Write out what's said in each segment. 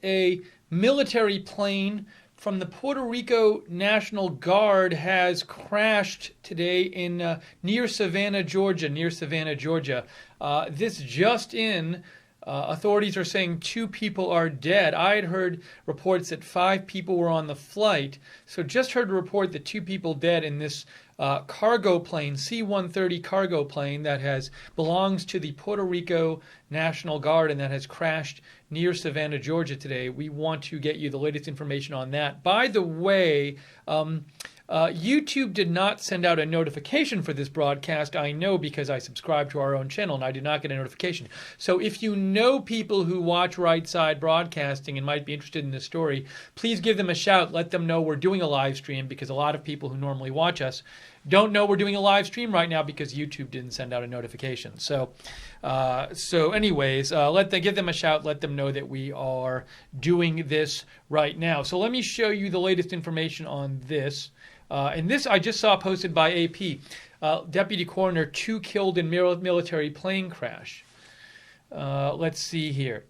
A military plane from the Puerto Rico National Guard has crashed today in near Savannah, Georgia. This just in. Authorities are saying 2 people are dead. I had heard reports that 5 people were on the flight. So just heard a report that 2 people dead in this cargo plane, C-130 cargo plane that belongs to the Puerto Rico National Guard and that has crashed near Savannah, Georgia today. We want to get you the latest information on that. By the way, YouTube did not send out a notification for this broadcast. I know because I subscribe to our own channel and I did not get a notification. So if you know people who watch Right Side Broadcasting and might be interested in this story, please give them a shout. Let them know we're doing a live stream, because a lot of people who normally watch us don't know we're doing a live stream right now because YouTube didn't send out a notification. So anyways, give them a shout. Let them know that we are doing this right now. So let me show you the latest information on this. And this I just saw posted by AP. Deputy Coroner, 2 killed in military plane crash. Let's see here.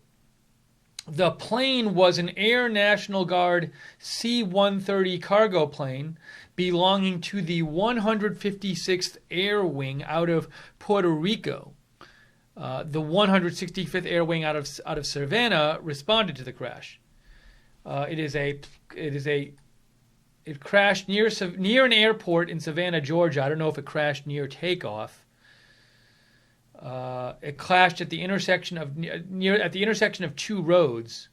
The plane was an Air National Guard C-130 cargo plane belonging to the 156th Air Wing out of Puerto Rico. The 165th Air Wing out of Savannah responded to the crash. It crashed near an airport in Savannah, Georgia. I don't know if it crashed near takeoff. It crashed at the intersection of 2 roads.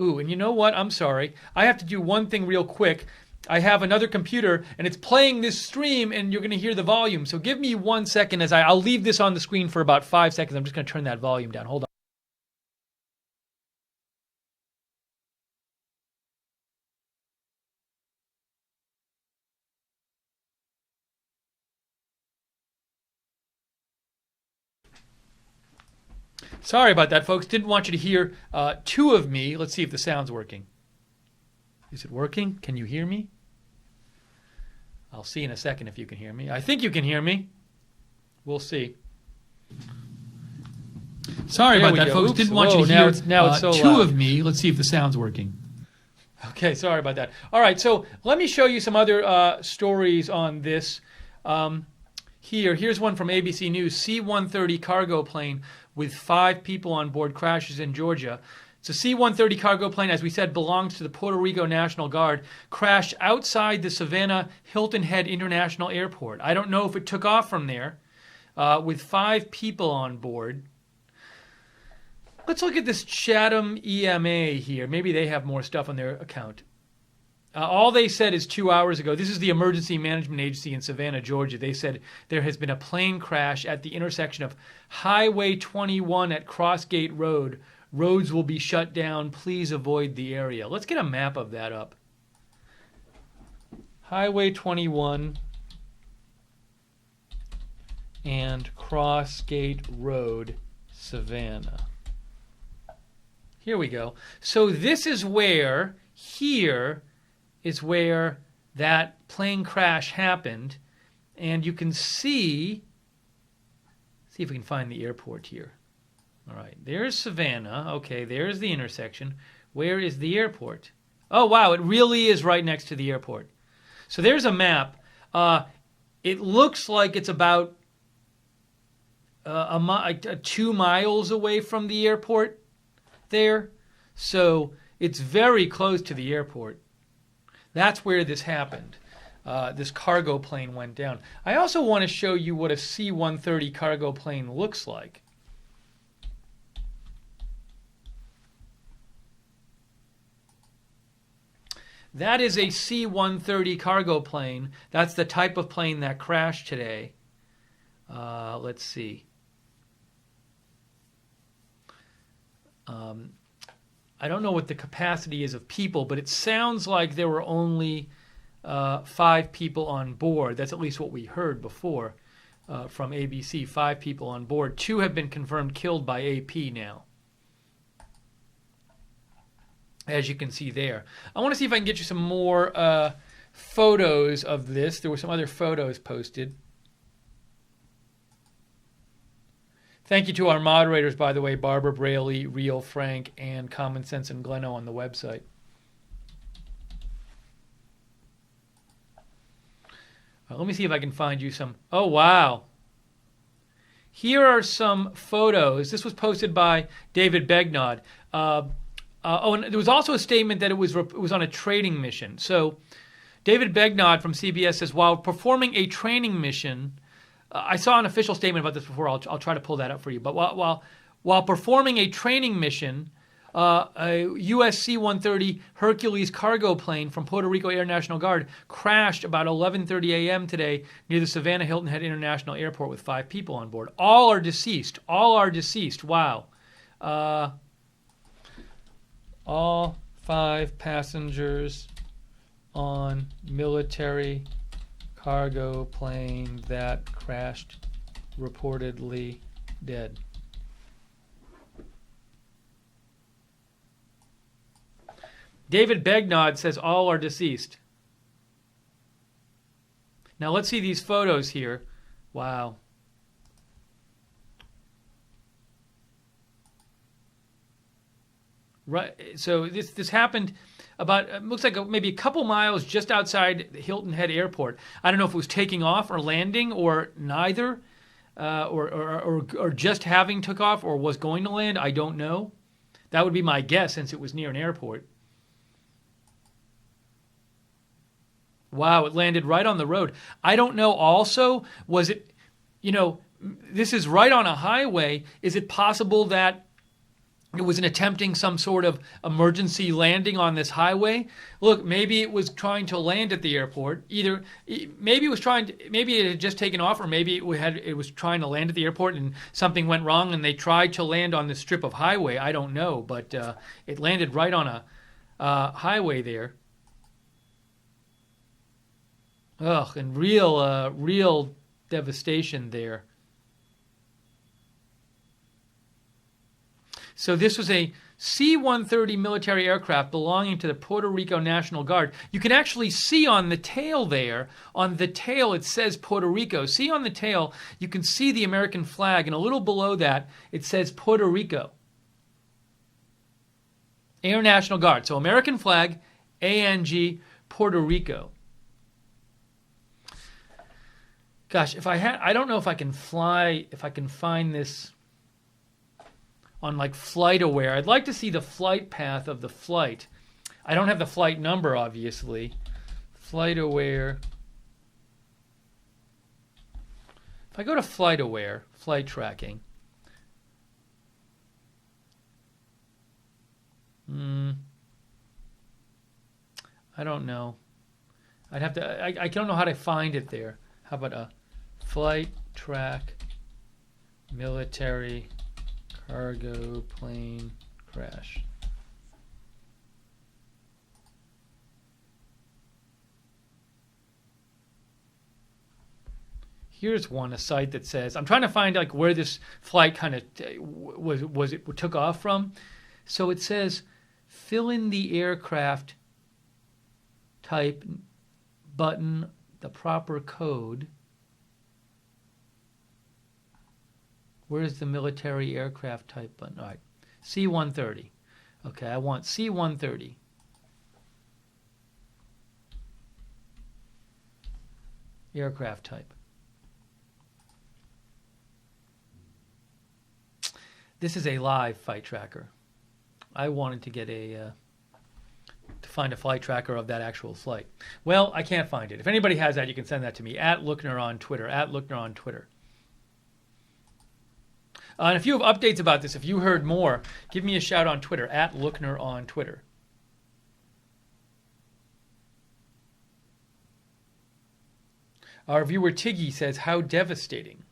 Ooh, and you know what? I'm sorry. I have to do one thing real quick. I have another computer, and it's playing this stream, and you're going to hear the volume. So give me 1 second as I'll leave this on the screen for about 5 seconds. I'm just going to turn that volume down. Hold on. Sorry about that, folks. Didn't want you to hear 2 of me. Let's see if the sound's working. Is it working? Can you hear me? I'll see in a second if you can hear me. I think you can hear me. We'll see. Sorry about that, folks. Didn't want you to hear now it's so 2 loud. Of me. Let's see if the sound's working. Okay, sorry about that. All right, so let me show you some other stories on this. Here's one from ABC News. C-130 cargo plane with 5 people on board crashes in Georgia. It's a C-130 cargo plane, as we said, belongs to the Puerto Rico National Guard, crashed outside the Savannah Hilton Head International Airport. I don't know if it took off from there with 5 people on board. Let's look at this Chatham EMA here. Maybe they have more stuff on their account. All they said is 2 hours ago. This is the Emergency Management Agency in Savannah, Georgia. They said there has been a plane crash at the intersection of Highway 21 at Crossgate Road. Roads will be shut down. Please avoid the area. Let's get a map of that up. Highway 21 and Crossgate Road, Savannah. Here we go. So this is where, here is where that plane crash happened. And you can see if we can find the airport here. All right, there's Savannah. Okay, there's the intersection. Where is the airport? Oh, wow, it really is right next to the airport. So there's a map. It looks like it's about 2 miles away from the airport there. So it's very close to the airport. That's where this happened. This cargo plane went down. I also want to show you what a C-130 cargo plane looks like. That is a C-130 cargo plane. That's the type of plane that crashed today. Let's see. I don't know what the capacity is of people, but it sounds like there were only 5 people on board. That's at least what we heard before from ABC. 5 people on board. 2 have been confirmed killed by AP now, as you can see there. I want to see if I can get you some more photos of this. There were some other photos posted. Thank you to our moderators, by the way, Barbara Braley, Real Frank, and Common Sense and Gleno on the website. Let me see if I can find you some. Oh, wow. Here are some photos. This was posted by David Begnod. And there was also a statement that it was on a training mission. So David Begnod from CBS says, while performing a training mission, I saw an official statement about this before. I'll try to pull that up for you. But while performing a training mission, a U.S. C-130 Hercules cargo plane from Puerto Rico National Guard crashed about 11:30 a.m. today near the Savannah Hilton Head International Airport with 5 people on board. All are deceased. All are deceased. Wow. All 5 passengers on military cargo plane that crashed reportedly dead. David Begnod says all are deceased. Now let's see these photos here. Wow. Right. So this happened about, looks like maybe a couple miles just outside the Hilton Head Airport. I don't know if it was taking off or landing or neither, or just having took off or was going to land. I don't know. That would be my guess since it was near an airport. Wow, it landed right on the road. I don't know also, was it, this is right on a highway. Is it possible that it was attempting some sort of emergency landing on this highway? Look, maybe it was trying to land at the airport. Maybe it had just taken off, or maybe it was trying to land at the airport and something went wrong and they tried to land on this strip of highway. I don't know, but it landed right on a highway there. Ugh, and real devastation there. So this was a C-130 military aircraft belonging to the Puerto Rico National Guard. You can actually see on the tail there, on the tail it says Puerto Rico. See on the tail, you can see the American flag, and a little below that it says Puerto Rico. Air National Guard. So American flag, ANG, Puerto Rico. Gosh, I don't know if I can find this on like FlightAware. I'd like to see the flight path of the flight. I don't have the flight number, obviously. FlightAware. If I go to FlightAware, flight tracking. I don't know. I don't know how to find it there. How about a flight track military cargo plane crash? Here's one, a site that says, I'm trying to find like where this flight kind of took off from. So it says, fill in the aircraft type button, the proper code. Where's the military aircraft type button? All right, C-130. Okay, I want C-130. Aircraft type. This is a live flight tracker. I wanted to get to find a flight tracker of that actual flight. Well, I can't find it. If anybody has that, you can send that to me at Lookner on Twitter. And if you have updates about this, if you heard more, give me a shout on Twitter, at Lookner on Twitter. Our viewer Tiggy says, how devastating.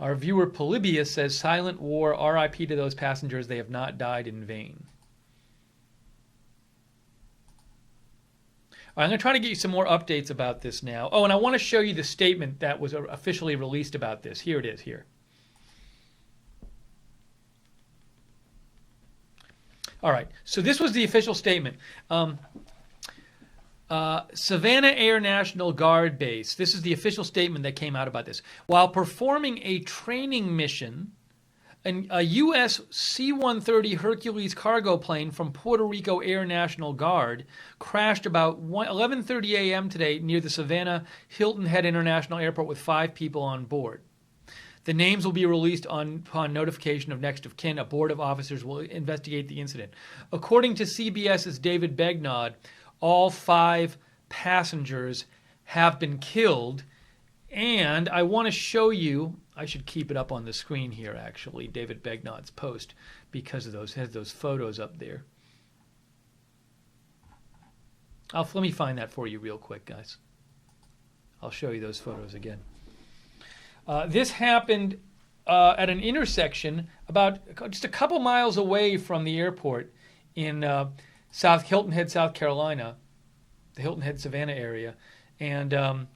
Our viewer Polybius says, silent war, RIP to those passengers, they have not died in vain. All right, I'm going to try to get you some more updates about this now. Oh, and I want to show you the statement that was officially released about this. Here it is, here. All right, so this was the official statement. Savannah Air National Guard Base. This is the official statement that came out about this. While performing a training mission, a U.S. C-130 Hercules cargo plane from Puerto Rico Air National Guard crashed about 11:30 a.m. today near the Savannah Hilton Head International Airport with 5 people on board. The names will be released upon notification of next of kin. A board of officers will investigate the incident. According to CBS's David Begnaud, all 5 passengers have been killed. And I want to show you, I should keep it up on the screen here actually, David Begnaud's post, because of those photos up there. Let me find that for you real quick, guys. I'll show you those photos again. This happened at an intersection about just a couple miles away from the airport in Hilton Head, South Carolina, the Hilton Head, Savannah area. And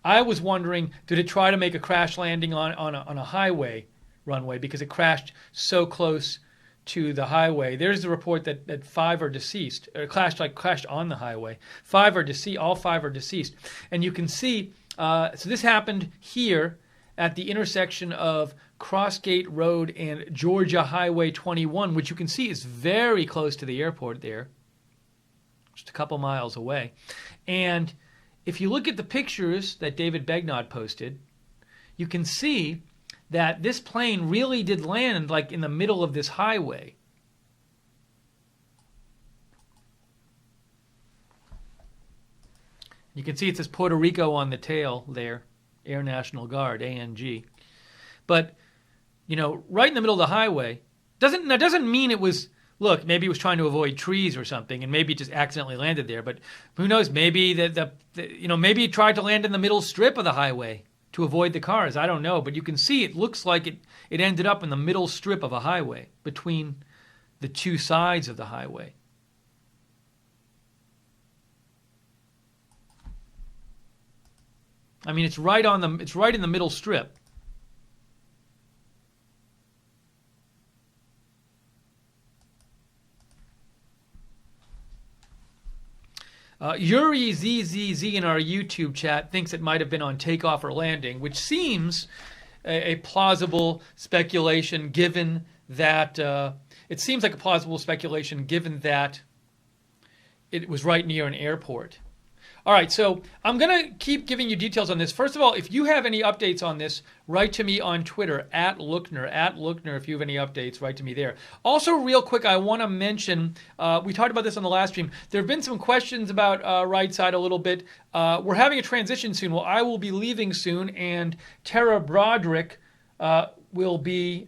I was wondering, did it try to make a crash landing on a highway runway because it crashed so close to the highway? There's the report that 5 are deceased, or crashed on the highway. 5 are deceased. All 5 are deceased. And you can see, so this happened here at the intersection of Crossgate Road and Georgia Highway 21, which you can see is very close to the airport there, just a couple miles away. And if you look at the pictures that David Begnaud posted, you can see that this plane really did land like in the middle of this highway. You can see it says Puerto Rico on the tail there, Air National Guard, ANG. But, right in the middle of the highway, doesn't mean it was, look, maybe it was trying to avoid trees or something, and maybe it just accidentally landed there. But who knows? Maybe maybe it tried to land in the middle strip of the highway to avoid the cars. I don't know. But you can see it looks like it ended up in the middle strip of a highway between the 2 sides of the highway. I mean, it's right in the middle strip. Yuri ZZZ in our YouTube chat thinks it might have been on takeoff or landing, which seems a plausible speculation given that it was right near an airport. All right, so I'm going to keep giving you details on this. First of all, if you have any updates on this, write to me on Twitter, @Lookner. If you have any updates, write to me there. Also, real quick, I want to mention, we talked about this on the last stream. There have been some questions about Right Side a little bit. We're having a transition soon. Well, I will be leaving soon, and Tara Broderick will be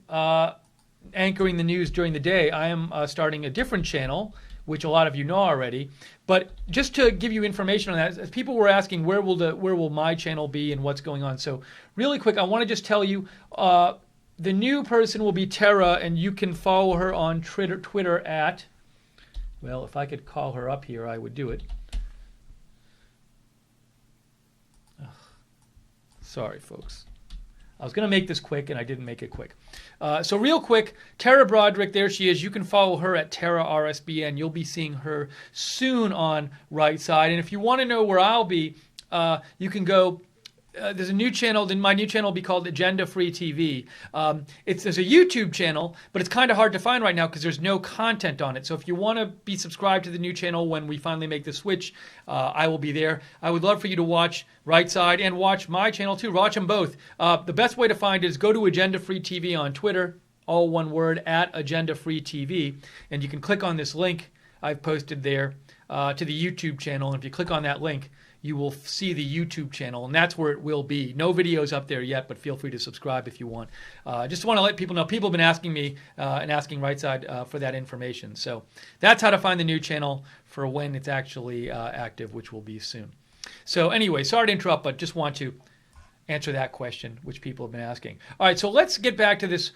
anchoring the news during the day. I am starting a different channel, which a lot of you know already. But just to give you information on that, as people were asking, where will my channel be and what's going on? So really quick, I want to just tell you, the new person will be Tara, and you can follow her on Twitter at, well, if I could call her up here, I would do it. Ugh. Sorry, folks. I was going to make this quick, and I didn't make it quick. So real quick, Tara Broderick, there she is. You can follow her at TaraRSBN. You'll be seeing her soon on Right Side. And if you want to know where I'll be, you can go. There's a new channel. Then my new channel will be called Agenda Free TV. There's a YouTube channel, but it's kind of hard to find right now because there's no content on it. So if you want to be subscribed to the new channel when we finally make the switch, I will be there. I would love for you to watch Right Side and watch my channel too. Watch them both. The best way to find it is go to Agenda Free TV on Twitter, all one word, at Agenda Free TV, and you can click on this link I've posted there to the YouTube channel. And if you click on that link, you will see the YouTube channel, and that's where it will be. No videos up there yet, but feel free to subscribe if you want. Just want to let people know. People have been asking me and asking Right Side for that information. So that's how to find the new channel for when it's actually active, which will be soon. So anyway, sorry to interrupt, but just want to answer that question, which people have been asking. All right, so let's get back to this.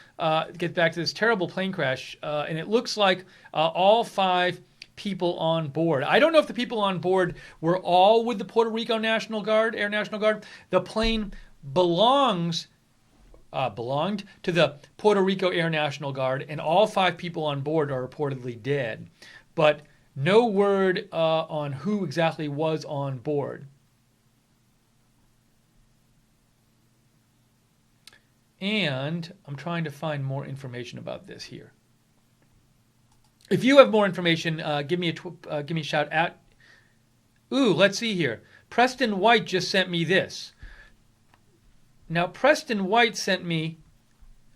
Terrible plane crash, and it looks like all 5 people on board. I don't know if the people on board were all with the Puerto Rico National Guard, Air National Guard. The plane belonged to the Puerto Rico Air National Guard, and all 5 people on board are reportedly dead. But No word on who exactly was on board. And I'm trying to find more information about this here. If you have more information, give me a shout out. Ooh, let's see here. Preston White just sent me this. Now, Preston White sent me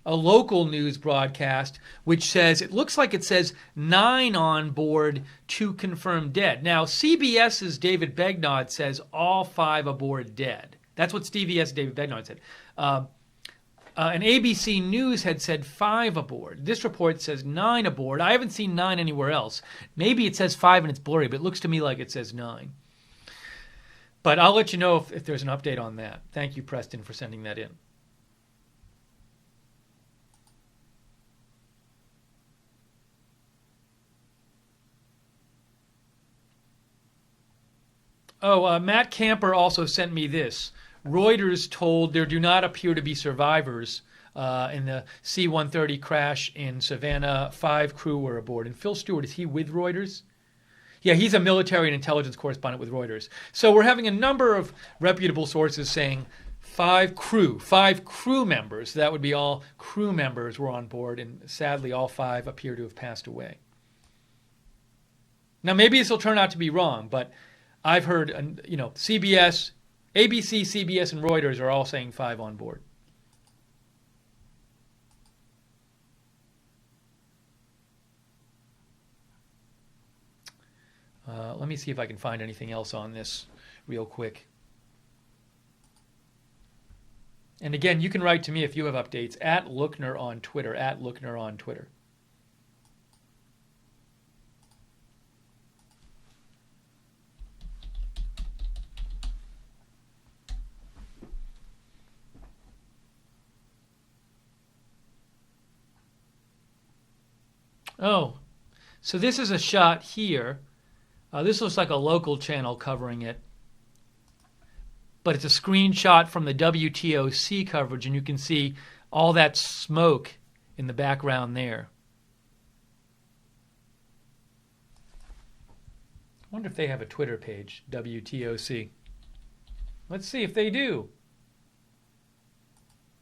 a local news broadcast which says, it looks like it says 9 on board, 2 confirmed dead. Now, CBS's David Begnaud says all 5 aboard dead. That's what CBS David Begnaud said. And ABC News had said 5 aboard. This report says 9 aboard. I haven't seen 9 anywhere else. Maybe it says 5 and it's blurry, but it looks to me like it says 9. But I'll let you know if there's an update on that. Thank you, Preston, for sending that in. Oh, Matt Camper also sent me this. Reuters told there do not appear to be survivors in the C-130 crash in Savannah. 5 crew were aboard. And Phil Stewart, is he with Reuters? Yeah, he's a military and intelligence correspondent with Reuters. So we're having a number of reputable sources saying 5 crew members, that would be all crew members, were on board, and sadly all 5 appear to have passed away. Now maybe this will turn out to be wrong, but I've heard, CBS, ABC, CBS, and Reuters are all saying 5 on board. Let me see if I can find anything else on this real quick. And again, you can write to me if you have updates at Lookner on Twitter, at Lookner on Twitter. Oh, so this is a shot here. This looks like a local channel covering it. But it's a screenshot from the WTOC coverage, and you can see all that smoke in the background there. I wonder if they have a Twitter page, WTOC. Let's see if they do.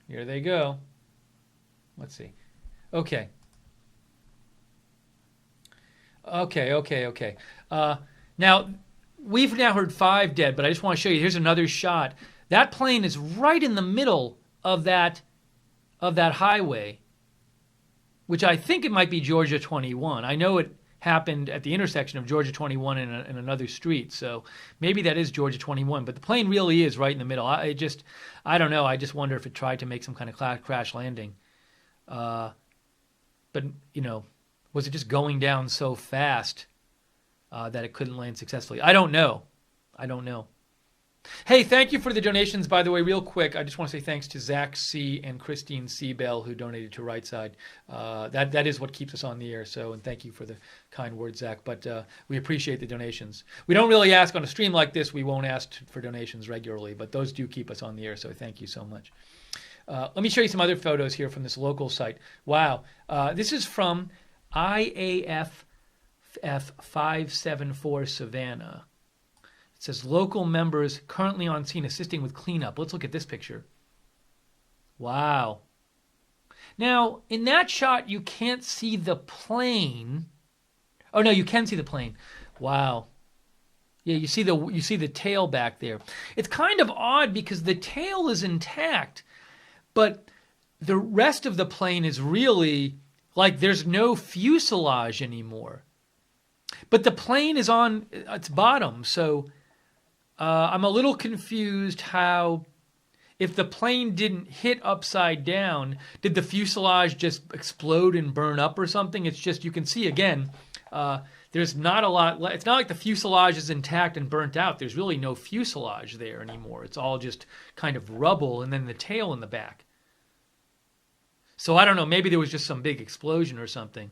Here they go. Let's see. Okay. Now, we've now heard 5 dead, but I just want to show you. Here's another shot. That plane is right in the middle of that highway, which I think it might be Georgia 21. I know it happened at the intersection of Georgia 21 and another street, so maybe that is Georgia 21. But the plane really is right in the middle. I don't know. I just wonder if it tried to make some kind of crash landing. But was it just going down so fast that it couldn't land successfully? I don't know. Hey, thank you for the donations, by the way, real quick. I just want to say thanks to Zach C. and Christine Seabell, who donated to Right Side. That is what keeps us on the air, and thank you for the kind words, Zach. But we appreciate the donations. We don't really ask on a stream like this. We won't ask for donations regularly, but those do keep us on the air, so thank you so much. Let me show you some other photos here from this local site. Wow. This is from IAF F574 Savannah. It says local members currently on scene assisting with cleanup. Let's look at this picture. Wow. Now, in that shot, you can't see the plane. Oh no, you can see the plane. Wow. Yeah, you see the tail back there. It's kind of odd because the tail is intact, but the rest of the plane is really like there's no fuselage anymore. But the plane is on its bottom, so I'm a little confused how, if the plane didn't hit upside down, did the fuselage just explode and burn up or something? It's just, you can see again, there's not a lot. It's not like the fuselage is intact and burnt out. There's really no fuselage there anymore. It's all just kind of rubble and then the tail in the back. So I don't know, maybe there was just some big explosion or something.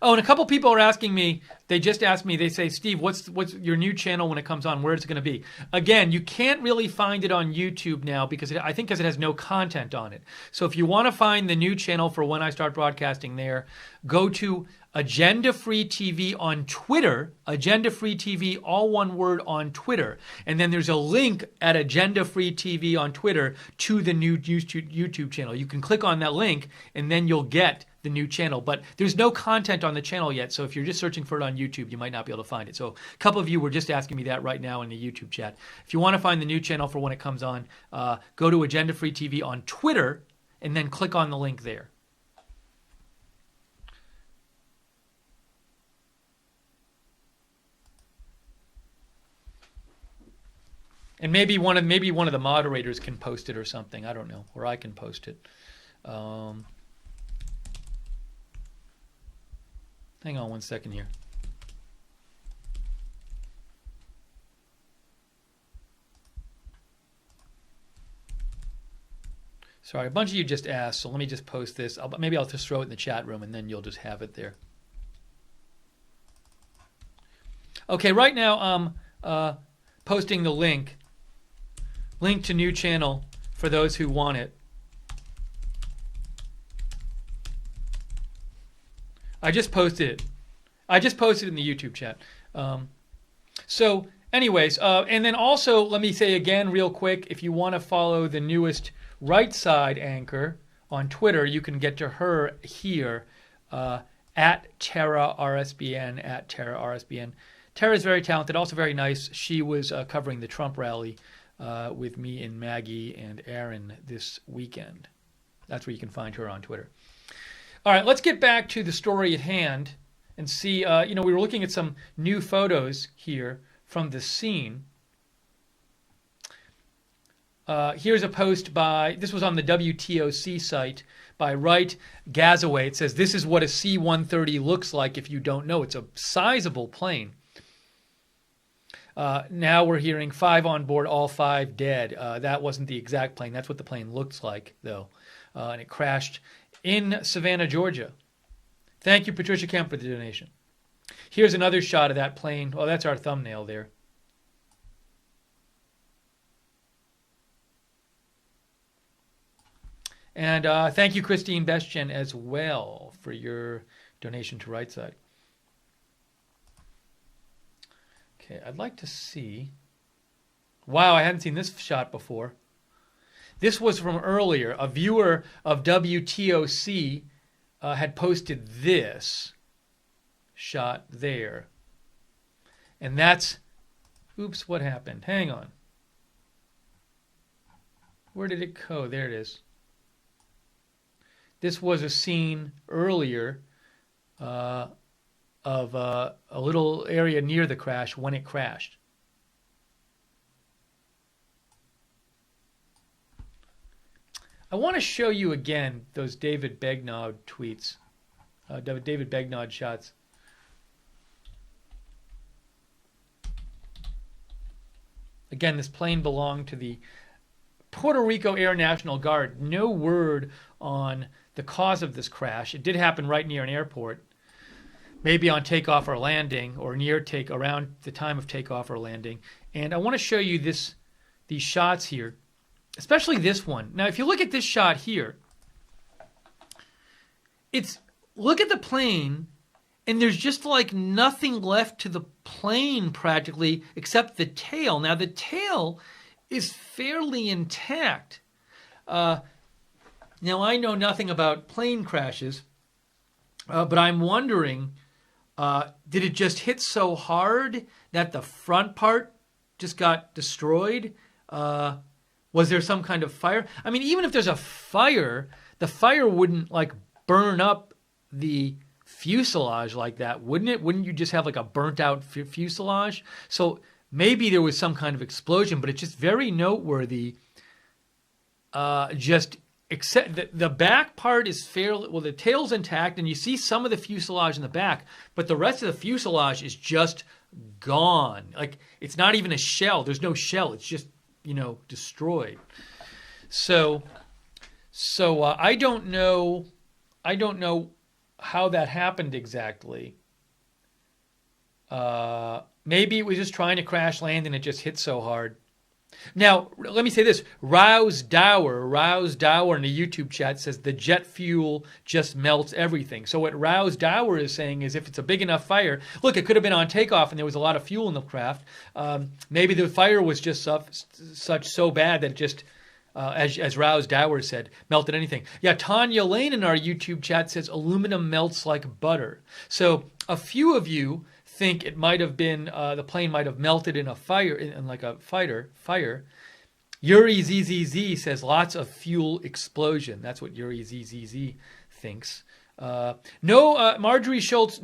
Oh, and a couple people are asking me, they just asked me, they say, Steve, what's your new channel when it comes on? Where is it going to be? Again, you can't really find it on YouTube now because I think because it has no content on it. So if you want to find the new channel for when I start broadcasting there, go to Agenda Free TV on Twitter, Agenda Free TV, all one word on Twitter. And then there's a link at Agenda Free TV on Twitter to the new YouTube channel. You can click on that link and then you'll get the new channel, but there's no content on the channel yet. So if you're just searching for it on YouTube, you might not be able to find it. So a couple of you were just asking me that right now in the YouTube chat. If you want to find the new channel for when it comes on, go to Agenda Free TV on Twitter and then click on the link there. And maybe one of the moderators can post it or something. I don't know, or I can post it. Hang on one second here. Sorry, a bunch of you just asked, so let me just post this. Maybe I'll just throw it in the chat room, and then you'll just have it there. Okay, right now I'm posting the link to new channel for those who want it. I just posted it. I just posted it in the YouTube chat. So anyways, and then also let me say again real quick, if you want to follow the newest right side anchor on Twitter, you can get to her here at Tara RSBN, at Tara RSBN. Tara is very talented, also very nice. She was covering the Trump rally with me and Maggie and Aaron this weekend. That's where you can find her on Twitter. All right, let's get back to the story at hand and see, we were looking at some new photos here from the scene. Here's a post this was on the WTOC site by Wright Gazaway. It says, this is what a C-130 looks like if you don't know. It's a sizable plane. Now we're hearing 5 on board, all 5 dead. That wasn't the exact plane. That's what the plane looks like, though. And it crashed in Savannah, Georgia. Thank you, Patricia Kemp, for the donation. Here's another shot of that plane. Oh, that's our thumbnail there. And thank you, Christine Bestjen, as well, for your donation to Right Side. Okay, I'd like to see. Wow, I hadn't seen this shot before. This was from earlier. A viewer of WTOC had posted this shot there. And that's, oops, what happened? Hang on. Where did it go? There it is. This was a scene earlier of a little area near the crash when it crashed. I want to show you again those David Begnaud tweets, David Begnaud shots. Again, this plane belonged to the Puerto Rico National Guard. No word on the cause of this crash. It did happen right near an airport, maybe on takeoff or landing, or around the time of takeoff or landing. And I want to show you these shots here. Especially this one. Now, if you look at this shot here, look at the plane, and there's just like nothing left to the plane practically except the tail. Now, the tail is fairly intact. Now, I know nothing about plane crashes, but I'm wondering, did it just hit so hard that the front part just got destroyed? Was there some kind of fire? I mean, even if there's a fire, the fire wouldn't like burn up the fuselage like that, wouldn't it? Wouldn't you just have like a burnt out fuselage? So maybe there was some kind of explosion, but it's just very noteworthy. Except the back part is fairly, well, the tail's intact, and you see some of the fuselage in the back, but the rest of the fuselage is just gone. Like, it's not even a shell. There's no shell. It's just, destroyed. So I don't know how that happened exactly. Maybe it was just trying to crash land and it just hit so hard. Now, let me say this. Rouse Dower in the YouTube chat says the jet fuel just melts everything. So what Rouse Dower is saying is if it's a big enough fire, look, it could have been on takeoff and there was a lot of fuel in the craft. Maybe the fire was just so bad that it just, as Rouse Dower said, melted anything. Yeah, Tanya Lane in our YouTube chat says aluminum melts like butter. So a few of you think it might have been the plane might have melted in a fire, in like a fire. Yuri ZZZ says lots of fuel explosion. That's what Yuri ZZZ thinks. Marjorie Schultz,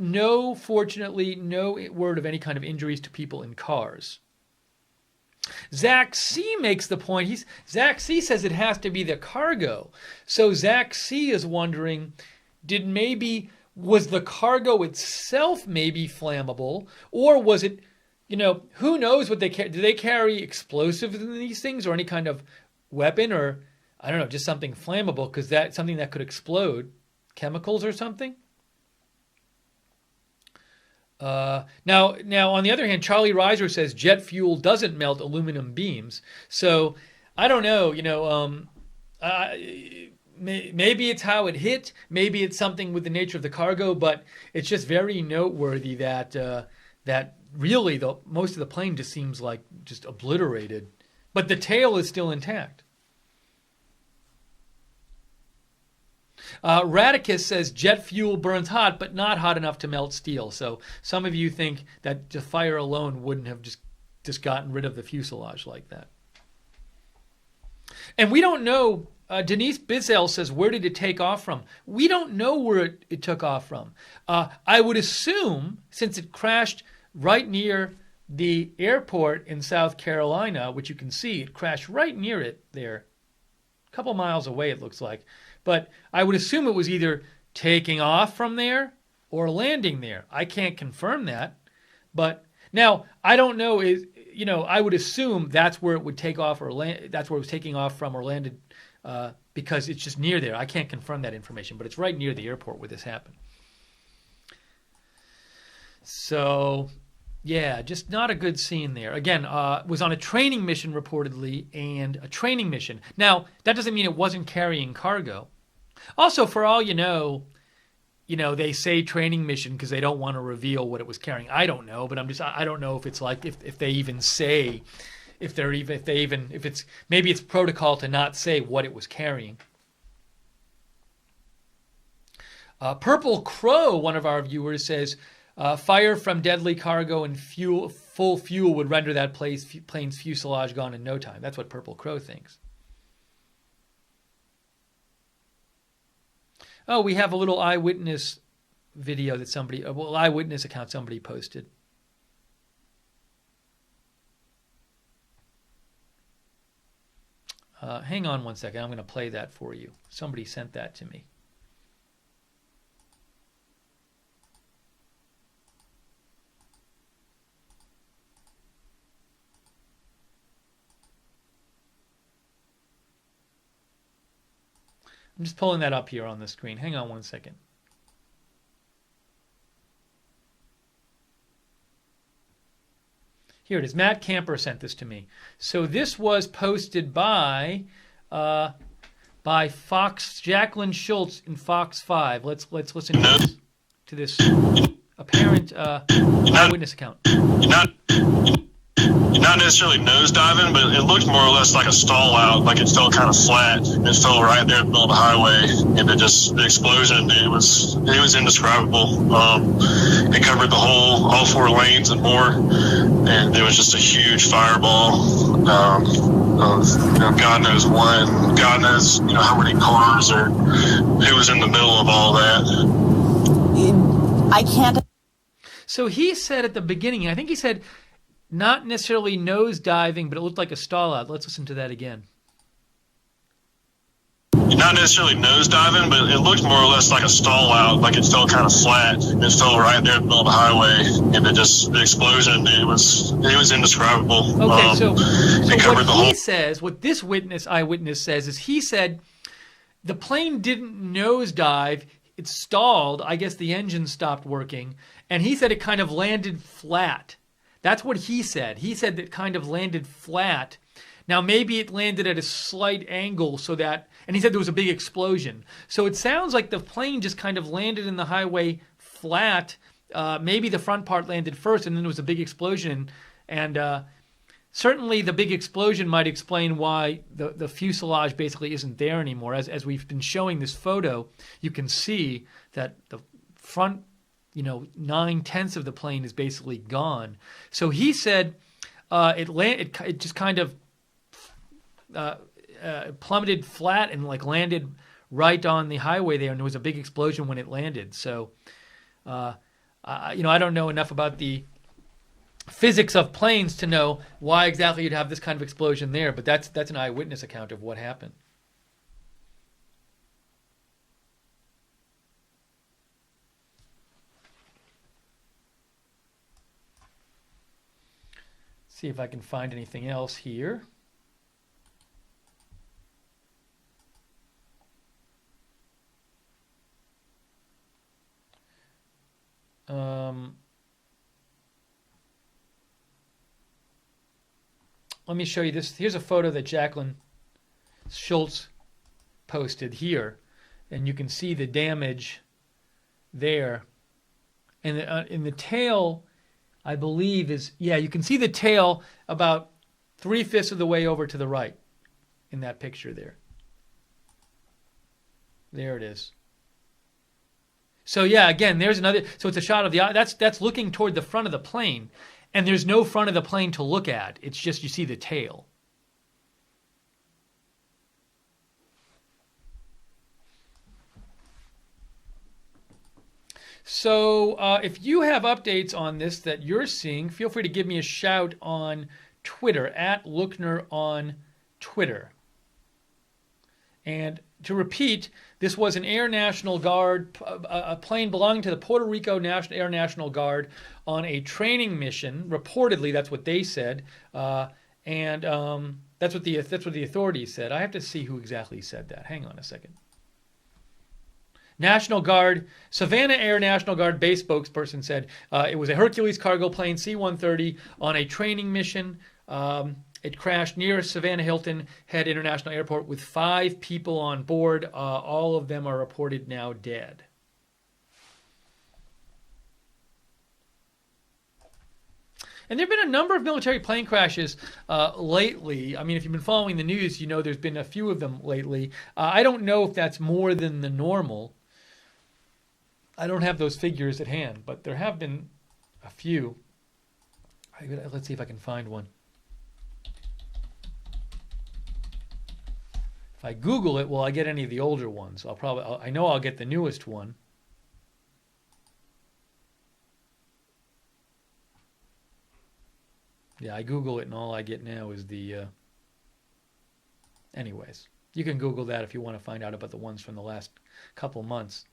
fortunately, no word of any kind of injuries to people in cars. Zach C makes the point. Zach C says it has to be the cargo. So Zach C is wondering, was the cargo itself maybe flammable, or was it, who knows what they carry? Do they carry explosives in these things, or any kind of weapon, or I don't know, just something flammable, because that's something that could explode, chemicals or something? Now on the other hand, Charlie Reiser says jet fuel doesn't melt aluminum beams. So I don't know, maybe it's how it hit. Maybe it's something with the nature of the cargo, but it's just very noteworthy that that really most of the plane just seems like just obliterated, but the tail is still intact. Radicus says jet fuel burns hot, but not hot enough to melt steel. So some of you think that the fire alone wouldn't have just gotten rid of the fuselage like that. And we don't know. Denise Bizel says, where did it take off from? We don't know where it took off from. I would assume, since it crashed right near the airport in South Carolina, which you can see, it crashed right near it there, a couple miles away it looks like. But I would assume it was either taking off from there or landing there. I can't confirm that. But now, I don't know, I would assume that's where it would take off or land, that's where it was taking off from or landed, because it's just near there. I can't confirm that information, but it's right near the airport where this happened. So, yeah, just not a good scene there. Again, was on a training mission reportedly, and a training mission. Now, that doesn't mean it wasn't carrying cargo. Also, for all you know, they say training mission because they don't want to reveal what it was carrying. I don't know, but I don't know if it's like if they even say. If it's maybe it's protocol to not say what it was carrying. Purple Crow, one of our viewers, says fire from deadly cargo and full fuel would render that plane's fuselage gone in no time. That's what Purple Crow thinks. Oh, we have a little eyewitness video that eyewitness account somebody posted. Hang on one second. I'm going to play that for you. Somebody sent that to me. I'm just pulling that up here on the screen. Hang on one second. Here it is. Matt Camper sent this to me. So this was posted by Fox, Jacqueline Schultz in Fox 5. Let's listen to this apparent eyewitness account. Not necessarily nosediving, but it looked more or less like a stall out, like it fell kind of flat. It fell right there in the middle of the highway, and the explosion, it was indescribable. It covered all 4 lanes and more, and it was just a huge fireball. God knows when, God knows, how many cars or who was in the middle of all that. I can't. So he said at the beginning, I think he said, not necessarily nose diving, but it looked like a stall out. Let's listen to that again. Not necessarily nose diving, but it looked more or less like a stall out, like it fell kind of flat. It fell right there in the middle of the highway, and the explosion, it was indescribable. Okay, so it covered what he says, what this eyewitness says, is he said the plane didn't nosedive. it stalled. I guess the engine stopped working. And he said it kind of landed flat. That's what he said. He said that kind of landed flat. Now, maybe it landed at a slight angle so that, and he said there was a big explosion. So it sounds like the plane just kind of landed in the highway flat. Maybe the front part landed first and then there was a big explosion. And certainly the big explosion might explain why the fuselage basically isn't there anymore. As we've been showing this photo, you can see that the front, 9/10 of the plane is basically gone. So he said it just kind of plummeted flat and landed right on the highway there, and there was a big explosion when it landed. So, I don't know enough about the physics of planes to know why exactly you'd have this kind of explosion there, but that's an eyewitness account of what happened. See if I can find anything else here. Let me show you this. Here's a photo that Jacqueline Schultz posted here, and you can see the damage there. And in the tail, I believe you can see the tail about 3/5 of the way over to the right in that picture there. There it is. So yeah, again, there's another. So it's a shot of the eye. That's looking toward the front of the plane, and there's no front of the plane to look at. It's just you see the tail. So if you have updates on this that you're seeing, feel free to give me a shout on Twitter, @Lookner on Twitter. And to repeat, this was an Air National Guard, a plane belonging to the Puerto Rico Air National Guard on a training mission. Reportedly, that's what they said, and that's what the authorities said. I have to see who exactly said that. Hang on a second. National Guard, Savannah Air National Guard base spokesperson said it was a Hercules cargo plane C-130 on a training mission. It crashed near Savannah Hilton Head International Airport with 5 people on board. All of them are reported now dead. And there have been a number of military plane crashes lately. I mean, if you've been following the news, you know there's been a few of them lately. I don't know if that's more than the normal. I don't have those figures at hand, but there have been a few. Let's see if I can find one. If I Google it, will I get any of the older ones? I know I'll get the newest one. Yeah, I Google it and all I get now is the... Anyways, you can Google that if you want to find out about the ones from the last couple months.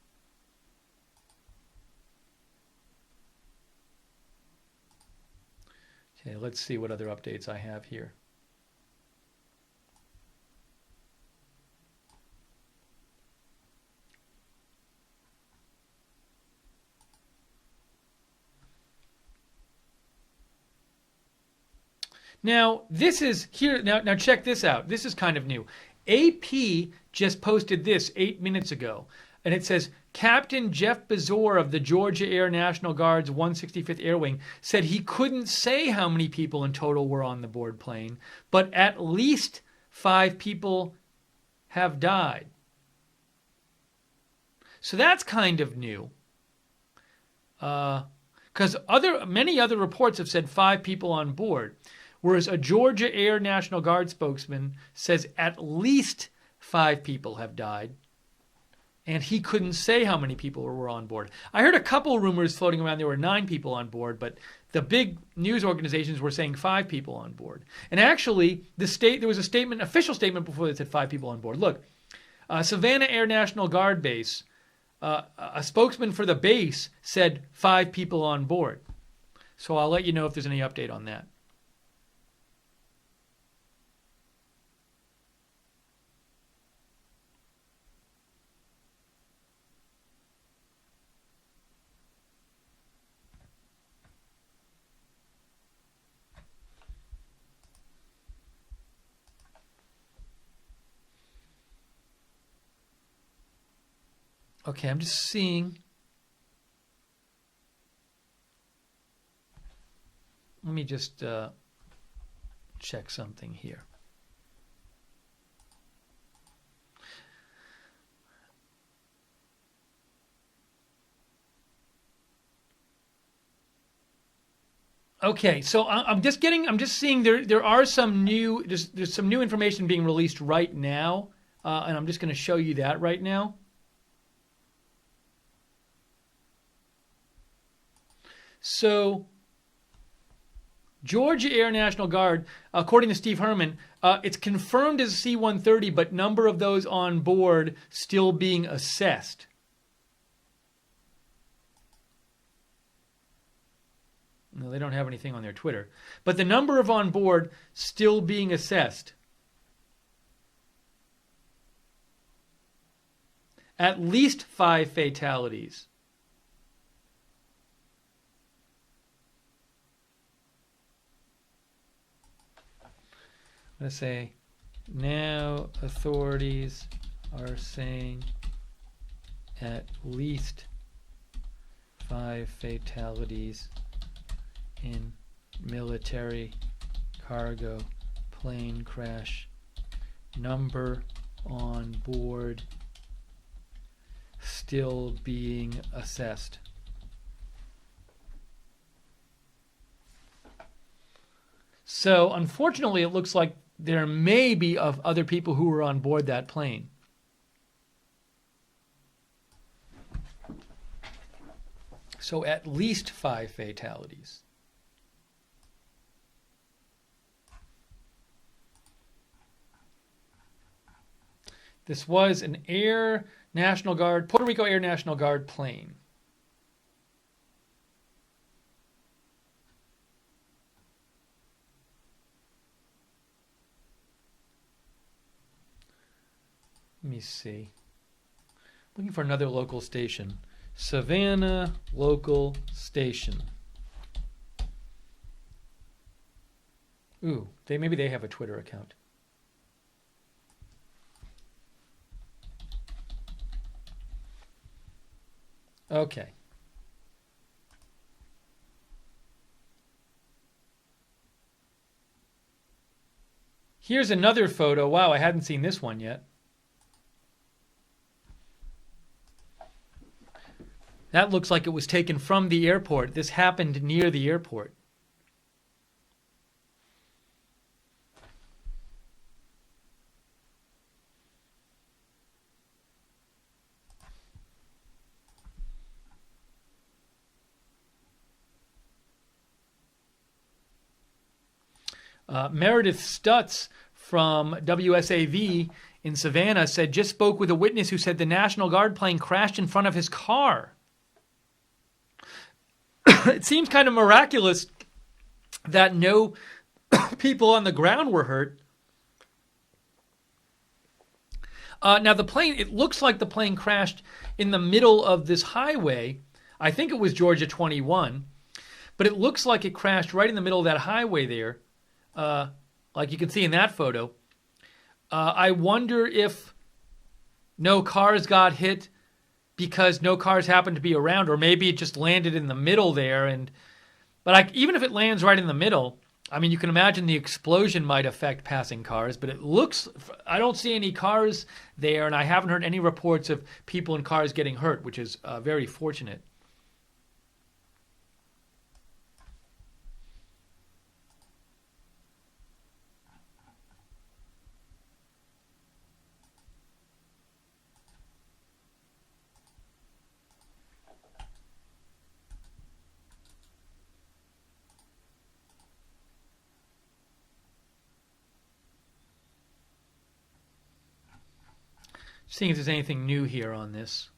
Okay, let's see what other updates I have here. Now, this is here. Now check this out. This is kind of new. AP just posted this 8 minutes ago, and it says, Captain Jeff Bezor of the Georgia Air National Guard's 165th Air Wing said he couldn't say how many people in total were on the board plane, but at least 5 people have died. So that's kind of new. Because many other reports have said 5 people on board, whereas a Georgia Air National Guard spokesman says at least 5 people have died. And he couldn't say how many people were on board. I heard a couple rumors floating around there were 9 people on board, but the big news organizations were saying 5 people on board. And actually, there was a statement, official statement before that said 5 people on board. Look, Savannah Air National Guard base, a spokesman for the base said 5 people on board. So I'll let you know if there's any update on that. Okay, I'm just seeing. Let me just check something here. Okay, so I'm just seeing there are some new, there's some new information being released right now, and I'm just going to show you that right now. So, Georgia Air National Guard, according to Steve Herman, it's confirmed as a C-130, but number of those on board still being assessed. No, they don't have anything on their Twitter. But the number of on board still being assessed. At least 5 fatalities. I'm going to say, now authorities are saying at least 5 fatalities in military cargo plane crash. Number on board still being assessed. So, unfortunately, it looks like there may be of other people who were on board that plane. So, at least 5 fatalities. This was an Air National Guard, Puerto Rico Air National Guard plane. Let me see. Looking for another local station. Savannah local station. Ooh, maybe they have a Twitter account. Okay. Here's another photo. Wow, I hadn't seen this one yet. That looks like it was taken from the airport. This happened near the airport. Meredith Stutz from WSAV in Savannah said, just spoke with a witness who said the National Guard plane crashed in front of his car. It seems kind of miraculous that no people on the ground were hurt. Now the plane, it looks like the plane crashed in the middle of this highway. I think it was Georgia 21, but it looks like it crashed right in the middle of that highway there. Like you can see in that photo. I wonder if no cars got hit because no cars happened to be around, or maybe it just landed in the middle there. But even if it lands right in the middle, I mean, you can imagine the explosion might affect passing cars, but it looks, I don't see any cars there, and I haven't heard any reports of people in cars getting hurt, which is very fortunate. Seeing if there's anything new here on this.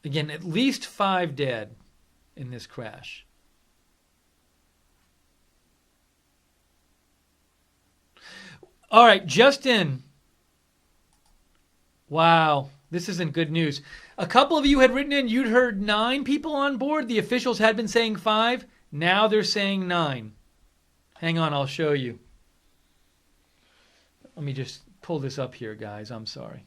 Again, at least 5 dead in this crash. All right, Justin. Wow, this isn't good news. A couple of you had written in, you'd heard 9 people on board. The officials had been saying 5. Now they're saying 9. Hang on, I'll show you. Let me just pull this up here, guys. I'm sorry.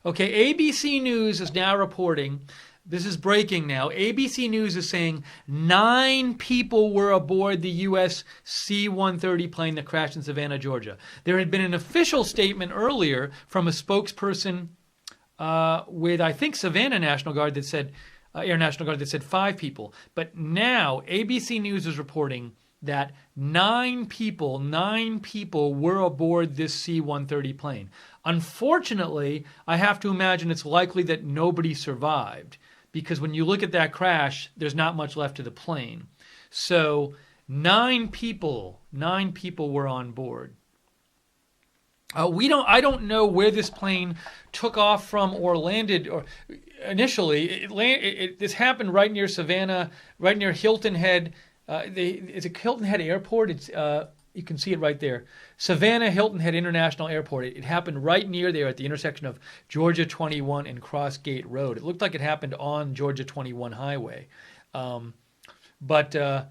Okay, ABC News is now reporting, this is breaking now, ABC News is saying 9 people were aboard the U.S. C-130 plane that crashed in Savannah, Georgia. There had been an official statement earlier from a spokesperson with, I think, Savannah National Guard that said, Air National Guard that said 5 people. But now ABC News is reporting that 9 people were aboard this C-130 plane. Unfortunately, I have to imagine it's likely that nobody survived, because when you look at that crash, there's not much left of the plane. So 9 people were on board. I don't know where this plane took off from or landed. Or initially, this happened right near Savannah, right near Hilton Head. It's a Hilton Head Airport. It's you can see it right there. Savannah Hilton Head International Airport. It happened right near there at the intersection of Georgia 21 and Cross Gate Road. It looked like it happened on Georgia 21 highway. But I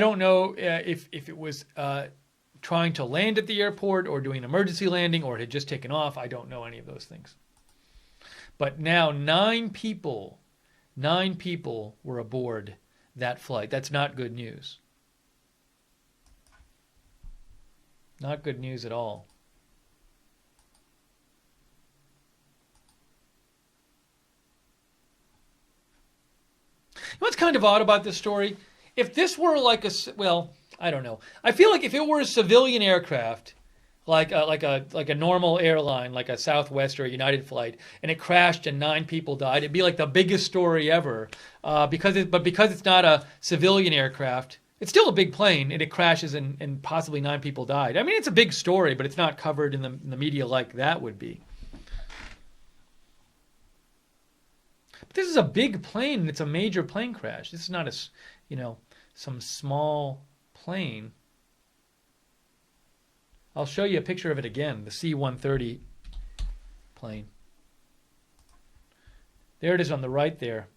don't know if it was trying to land at the airport or doing an emergency landing or it had just taken off. I don't know any of those things. But now 9 people were aboard that flight. That's not good news. Not good news at all. You know what's kind of odd about this story? If this were like I don't know. I feel like if it were a civilian aircraft, like a normal airline, like a Southwest or a United flight, and it crashed and 9 people died, it'd be like the biggest story ever. Because it's not a civilian aircraft, it's still a big plane, and it crashes and possibly 9 people died. I mean, it's a big story, but it's not covered in the media like that would be. But this is a big plane, and it's a major plane crash. This is not some small plane. I'll show you a picture of it again, the C-130 plane. There it is on the right there.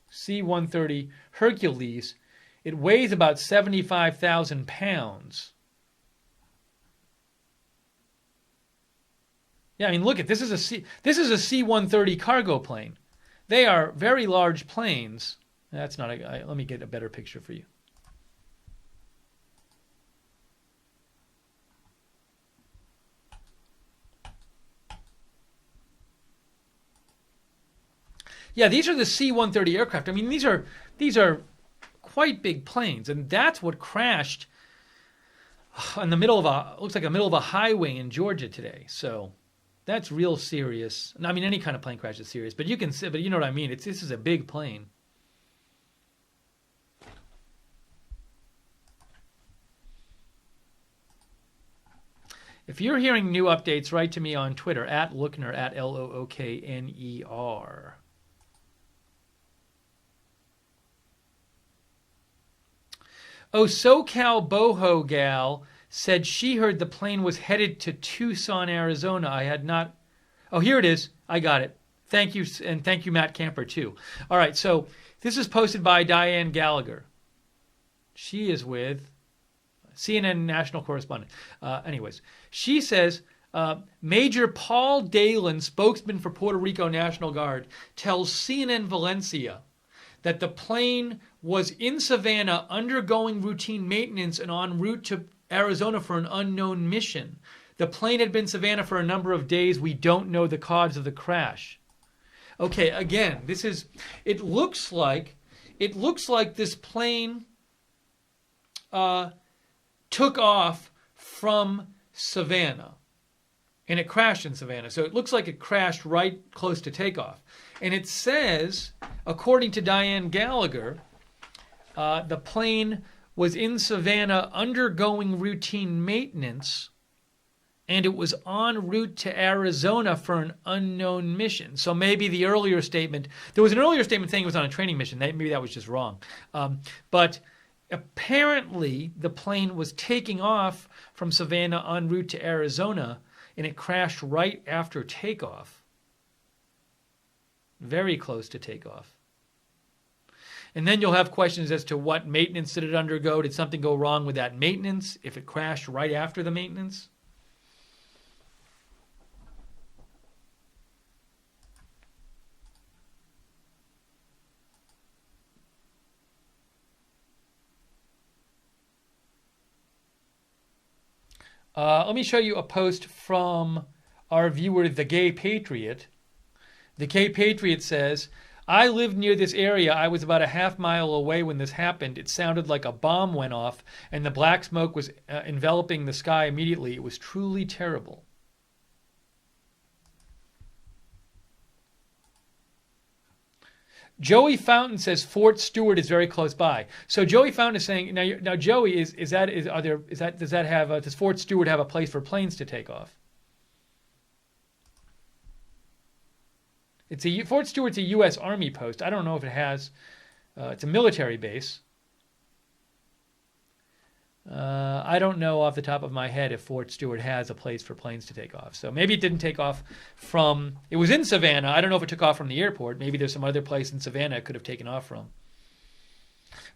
C-130 Hercules. It weighs about 75,000 pounds. Yeah, I mean, look at this is a C-130 cargo plane. They are very large planes. That's not let me get a better picture for you. Yeah, these are the C-130 aircraft. I mean, these are quite big planes, and that's what crashed in the middle of a highway in Georgia today. So that's real serious. I mean, any kind of plane crash is serious, but you know what I mean. This is a big plane. If you're hearing new updates, write to me on Twitter at Lookner, at Lookner. Oh, SoCal Boho Gal said she heard the plane was headed to Tucson, Arizona. I had not. Oh, here it is. I got it. Thank you, and thank you, Matt Camper, too. All right, so this is posted by Diane Gallagher. She is with CNN national correspondent. Anyways, she says, Major Paul Dalen, spokesman for Puerto Rico National Guard, tells CNN Valencia that the plane was in Savannah undergoing routine maintenance and en route to Arizona for an unknown mission. The plane had been in Savannah for a number of days. We don't know the cause of the crash. Okay, again, it looks like this plane took off from Savannah, and it crashed in Savannah. So it looks like it crashed right close to takeoff. And it says, according to Diane Gallagher, the plane was in Savannah undergoing routine maintenance, and it was en route to Arizona for an unknown mission. So maybe the earlier statement, there was an earlier statement saying it was on a training mission. Maybe that was just wrong. But apparently the plane was taking off from Savannah en route to Arizona, and it crashed right after takeoff. Very close to takeoff. And then you'll have questions as to what maintenance did it undergo. Did something go wrong with that maintenance if it crashed right after the maintenance? Let me show you a post from our viewer, The Gay Patriot. The Gay Patriot says, I lived near this area. I was about a half mile away when this happened. It sounded like a bomb went off, and the black smoke was enveloping the sky immediately. It was truly terrible. Joey Fountain says Fort Stewart is very close by. So Joey Fountain is saying now Joey does Fort Stewart have a place for planes to take off? Fort Stewart's a U.S. Army post. I don't know if it has. It's a military base. I don't know off the top of my head if Fort Stewart has a place for planes to take off. So maybe it didn't take off from... It was in Savannah. I don't know if it took off from the airport. Maybe there's some other place in Savannah it could have taken off from.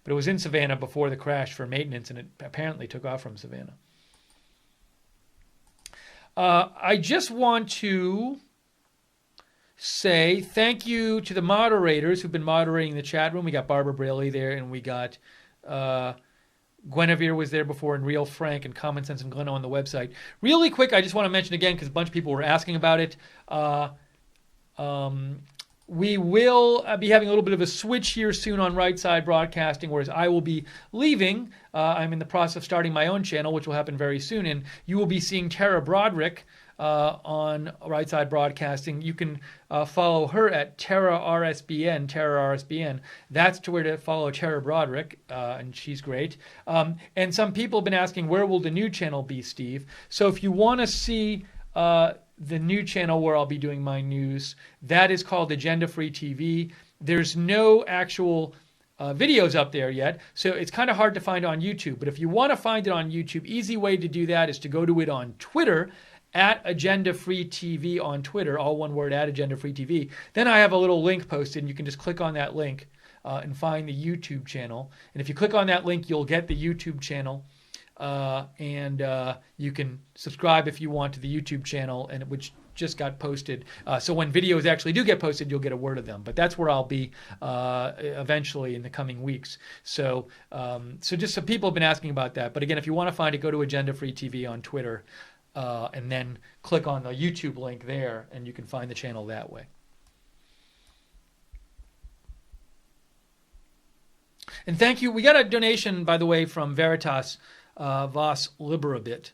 But it was in Savannah before the crash for maintenance, and it apparently took off from Savannah. I just want to say thank you to the moderators who've been moderating the chat room. We got Barbara Braley there, and we got... Guinevere was there before, and Real Frank and Common Sense and Gleno on the website. Really quick, I just want to mention again, because a bunch of people were asking about it. We will be having a little bit of a switch here soon on Right Side Broadcasting, whereas I will be leaving. I'm in the process of starting my own channel, which will happen very soon, and you will be seeing Tara Broderick on Right Side Broadcasting. You can follow her at Tara RSBN. That's to where to follow Tara Broderick, and she's great. And some people have been asking, where will the new channel be, Steve? So if you want to see the new channel where I'll be doing my news, that is called Agenda Free TV. There's no actual videos up there yet, so it's kind of hard to find on YouTube. But if you want to find it on YouTube, easy way to do that is to go to it on Twitter, at Agenda Free TV on Twitter, all one word, at Agenda Free TV. Then I have a little link posted, and you can just click on that link and find the YouTube channel. And if you click on that link, you'll get the YouTube channel, and you can subscribe if you want to the YouTube channel, and which just got posted. So when videos actually do get posted, you'll get a word of them. But that's where I'll be eventually in the coming weeks. So just some people have been asking about that. But again, if you want to find it, go to Agenda Free TV on Twitter. And then click on the YouTube link there, and you can find the channel that way. And thank you. We got a donation, by the way, from Veritas Vos Liberabit.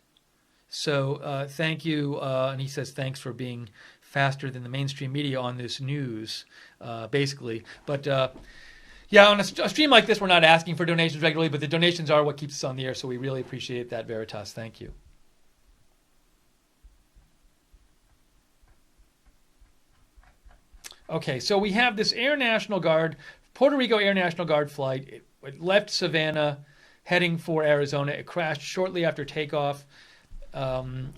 So thank you. And he says thanks for being faster than the mainstream media on this news, basically. But yeah, on a stream like this, we're not asking for donations regularly, but the donations are what keeps us on the air, so we really appreciate that, Veritas. Thank you. Okay, so we have this Air National Guard, Puerto Rico Air National Guard flight. It left Savannah, heading for Arizona. It crashed shortly after takeoff, and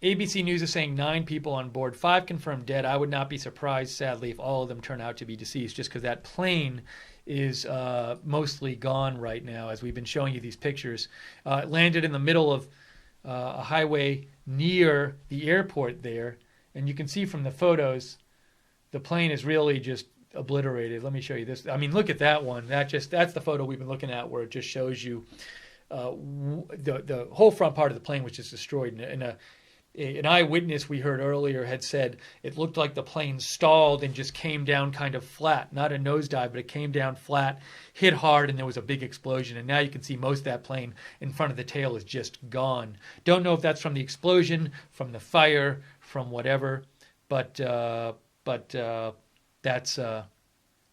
ABC News is saying 9 people on board, 5 confirmed dead. I would not be surprised, sadly, if all of them turn out to be deceased, just because that plane is mostly gone right now, as we've been showing you these pictures. It landed in the middle of a highway near the airport there. And you can see from the photos, the plane is really just obliterated. Let me show you this. I mean, look at that one. That's the photo we've been looking at, where it just shows you the whole front part of the plane was just destroyed. And an eyewitness we heard earlier had said it looked like the plane stalled and just came down kind of flat. Not a nosedive, but it came down flat, hit hard, and there was a big explosion. And now you can see most of that plane in front of the tail is just gone. Don't know if that's from the explosion, from the fire, from whatever, but that's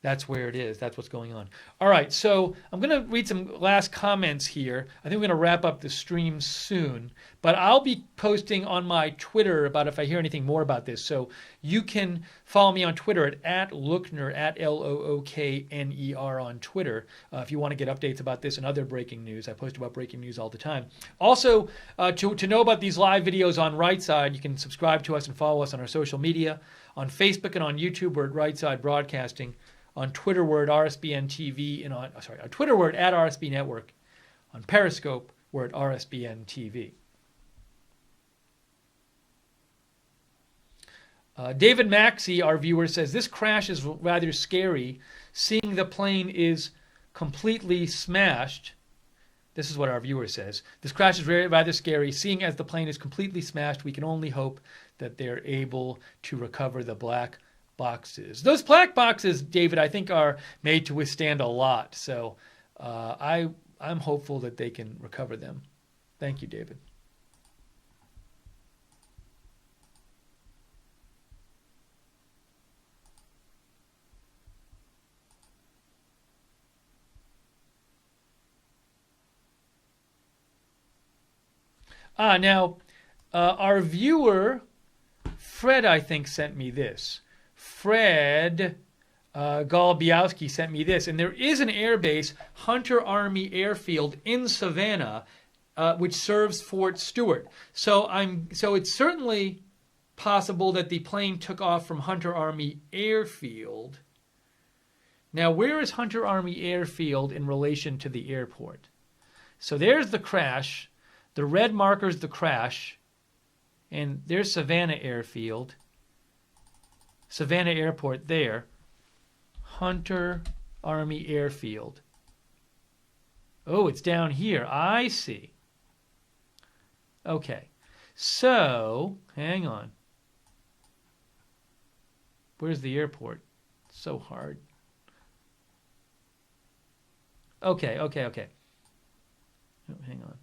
That's where it is. That's what's going on. All right, so I'm going to read some last comments here. I think we're going to wrap up the stream soon, but I'll be posting on my Twitter about if I hear anything more about this. So you can follow me on Twitter at @Lookner, at Lookner on Twitter, if you want to get updates about this and other breaking news. I post about breaking news all the time. Also, to know about these live videos on Right Side, you can subscribe to us and follow us on our social media. On Facebook and on YouTube, we're at Right Side Broadcasting. On Twitter, we're at RSBN TV, and on Twitter, we're at RSB Network. On Periscope, we're at RSBN TV. David Maxey, our viewer, says, this crash is rather scary. Seeing the plane is completely smashed. This is what our viewer says. This crash is rather scary. Seeing as the plane is completely smashed, we can only hope that they're able to recover the black boxes. Those black boxes, David, I think are made to withstand a lot. So I'm hopeful that they can recover them. Thank you, David. Now, our viewer, Fred, I think, sent me this. Fred Golbiowski sent me this, and there is an airbase, Hunter Army Airfield in Savannah, which serves Fort Stewart. So it's certainly possible that the plane took off from Hunter Army Airfield. Now, where is Hunter Army Airfield in relation to the airport? So there's the crash. The red marker's the crash, and there's Savannah Airfield. Savannah Airport there. Hunter Army Airfield. Oh, it's down here. I see. Okay. So, hang on. Where's the airport? It's so hard. Okay. Oh, hang on.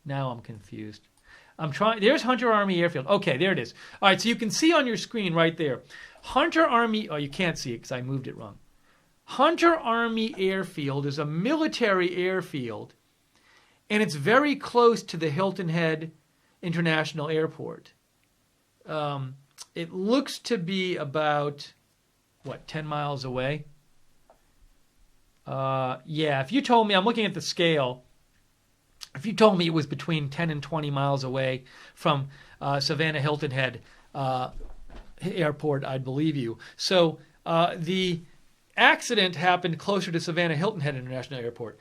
Now I'm confused. There's Hunter Army Airfield. Okay, there it is. All right, so you can see on your screen right there. Hunter Army, you can't see it because I moved it wrong. Hunter Army Airfield is a military airfield, and it's very close to the Hilton Head International Airport. It looks to be about, 10 miles away? Yeah, if you told me, I'm looking at the scale, if you told me it was between 10 and 20 miles away from Savannah Hilton Head Airport, I'd believe you. So the accident happened closer to Savannah Hilton Head International Airport.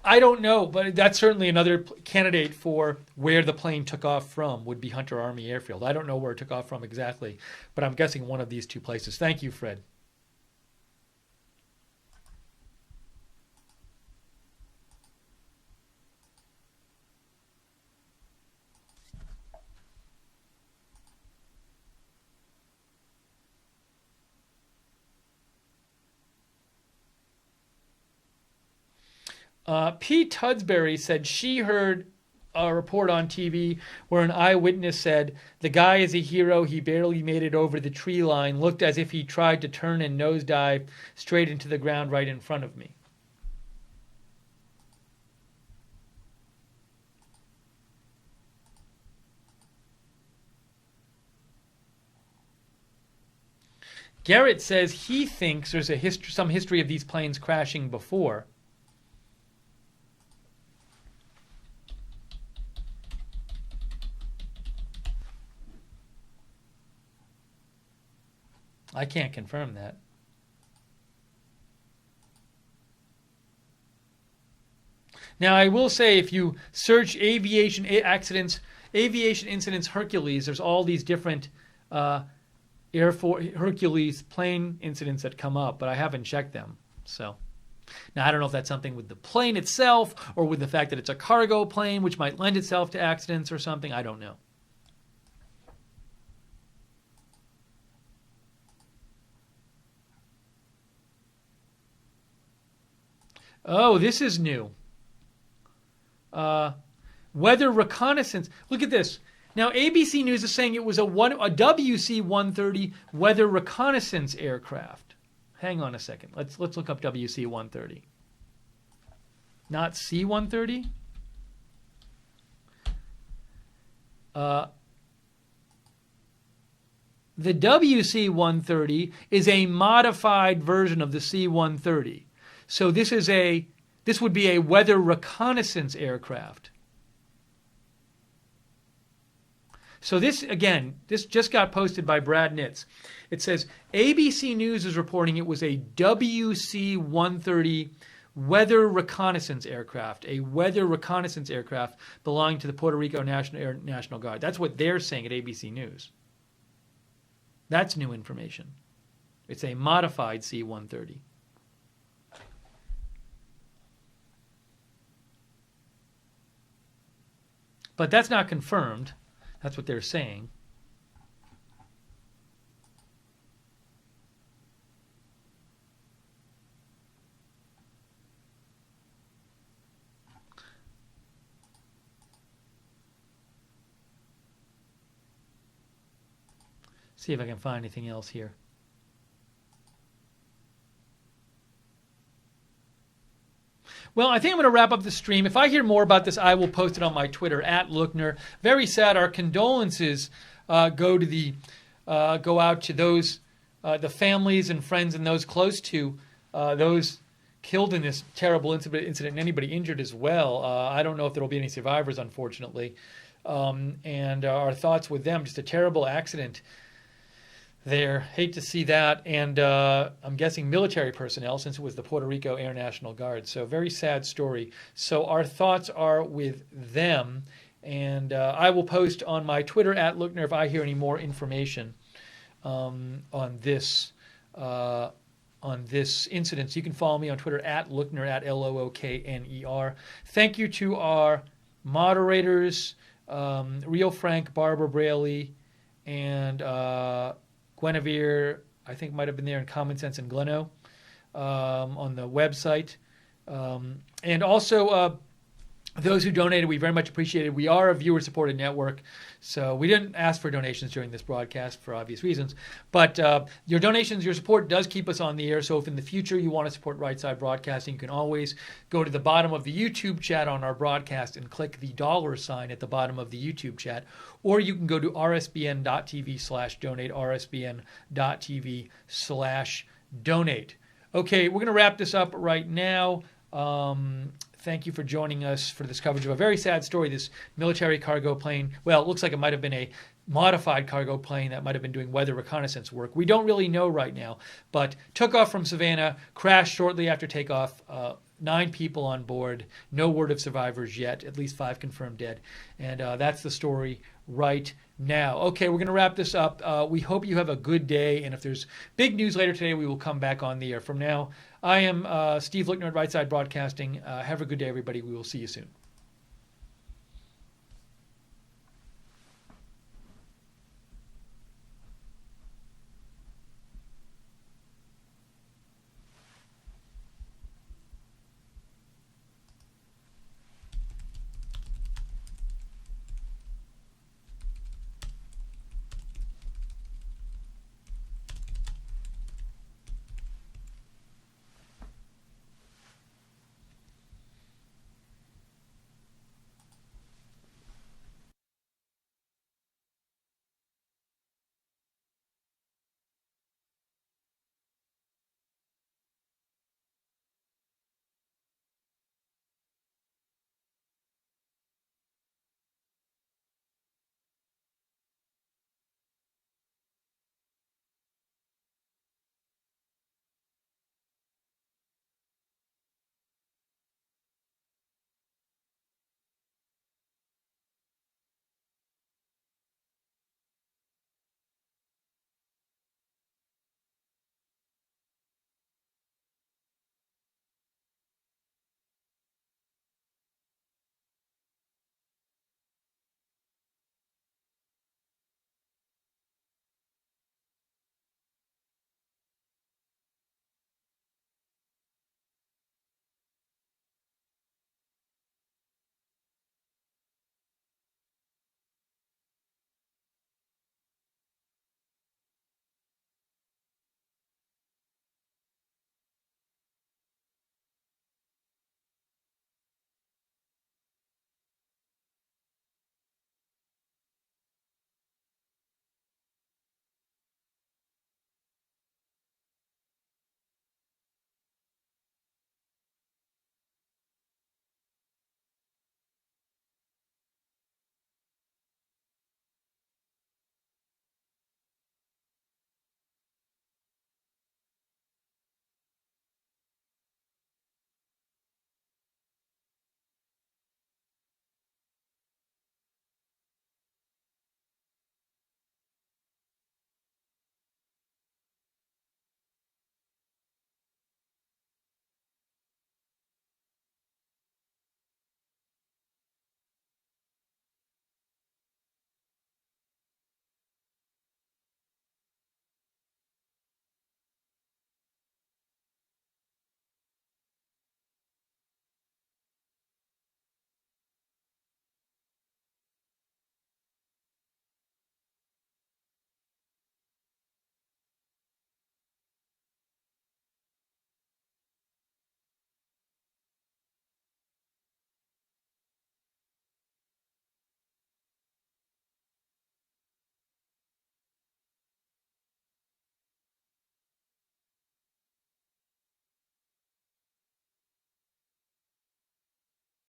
I don't know, but that's certainly another candidate for where the plane took off from would be Hunter Army Airfield. I don't know where it took off from exactly, but I'm guessing one of these two places. Thank you, Fred. Pete Tudsbury said she heard a report on TV where an eyewitness said, the guy is a hero, he barely made it over the tree line, looked as if he tried to turn and nosedive straight into the ground right in front of me. Garrett says he thinks there's some history of these planes crashing before. I can't confirm that. Now, I will say if you search aviation incidents Hercules, there's all these different Air Force Hercules plane incidents that come up, but I haven't checked them. So now I don't know if that's something with the plane itself or with the fact that it's a cargo plane, which might lend itself to accidents or something. I don't know. Oh, this is new. Weather reconnaissance. Look at this. Now, ABC News is saying it was a WC-130 weather reconnaissance aircraft. Hang on a second. Let's look up WC-130. Not C-130? The WC-130 is a modified version of the C-130. So this would be a weather reconnaissance aircraft. So this just got posted by Brad Nitz. It says, ABC News is reporting it was a WC-130 weather reconnaissance aircraft, a weather reconnaissance aircraft belonging to the Puerto Rico National Guard. That's what they're saying at ABC News. That's new information. It's a modified C-130. But that's not confirmed. That's what they're saying. See if I can find anything else here. Well, I think I'm going to wrap up the stream. If I hear more about this, I will post it on my Twitter at Lookner. Very sad. Our condolences go out to those, the families and friends and those close to those killed in this terrible incident, and anybody injured as well. I don't know if there will be any survivors, unfortunately. And our thoughts with them. Just a terrible accident there. Hate to see that. And I'm guessing military personnel, since it was the Puerto Rico National Guard. So very sad story. So our thoughts are with them. And I will post on my Twitter at Lookner if I hear any more information on this incident. So you can follow me on Twitter at Lookner, at Lookner. Thank you to our moderators, Real Frank, Barbara Braley, and Guinevere, I think might have been there in Common Sense and Gleno on the website. And also those who donated, we very much appreciate it. We are a viewer-supported network, so we didn't ask for donations during this broadcast for obvious reasons. But your donations, your support does keep us on the air. So if in the future you want to support Right Side Broadcasting, you can always go to the bottom of the YouTube chat on our broadcast and click the $ at the bottom of the YouTube chat. Or you can go to rsbn.tv/donate, rsbn.tv/donate. Okay, we're going to wrap this up right now. Thank you for joining us for this coverage of a very sad story, this military cargo plane. Well, it looks like it might have been a modified cargo plane that might have been doing weather reconnaissance work. We don't really know right now, but took off from Savannah, crashed shortly after takeoff, 9 people on board, no word of survivors yet, at least 5 confirmed dead. And that's the story right now. Okay, we're going to wrap this up. We hope you have a good day, and if there's big news later today, we will come back on the air. From now, I am Steve Lookner at Right Side Broadcasting. Have a good day, everybody. We will see you soon.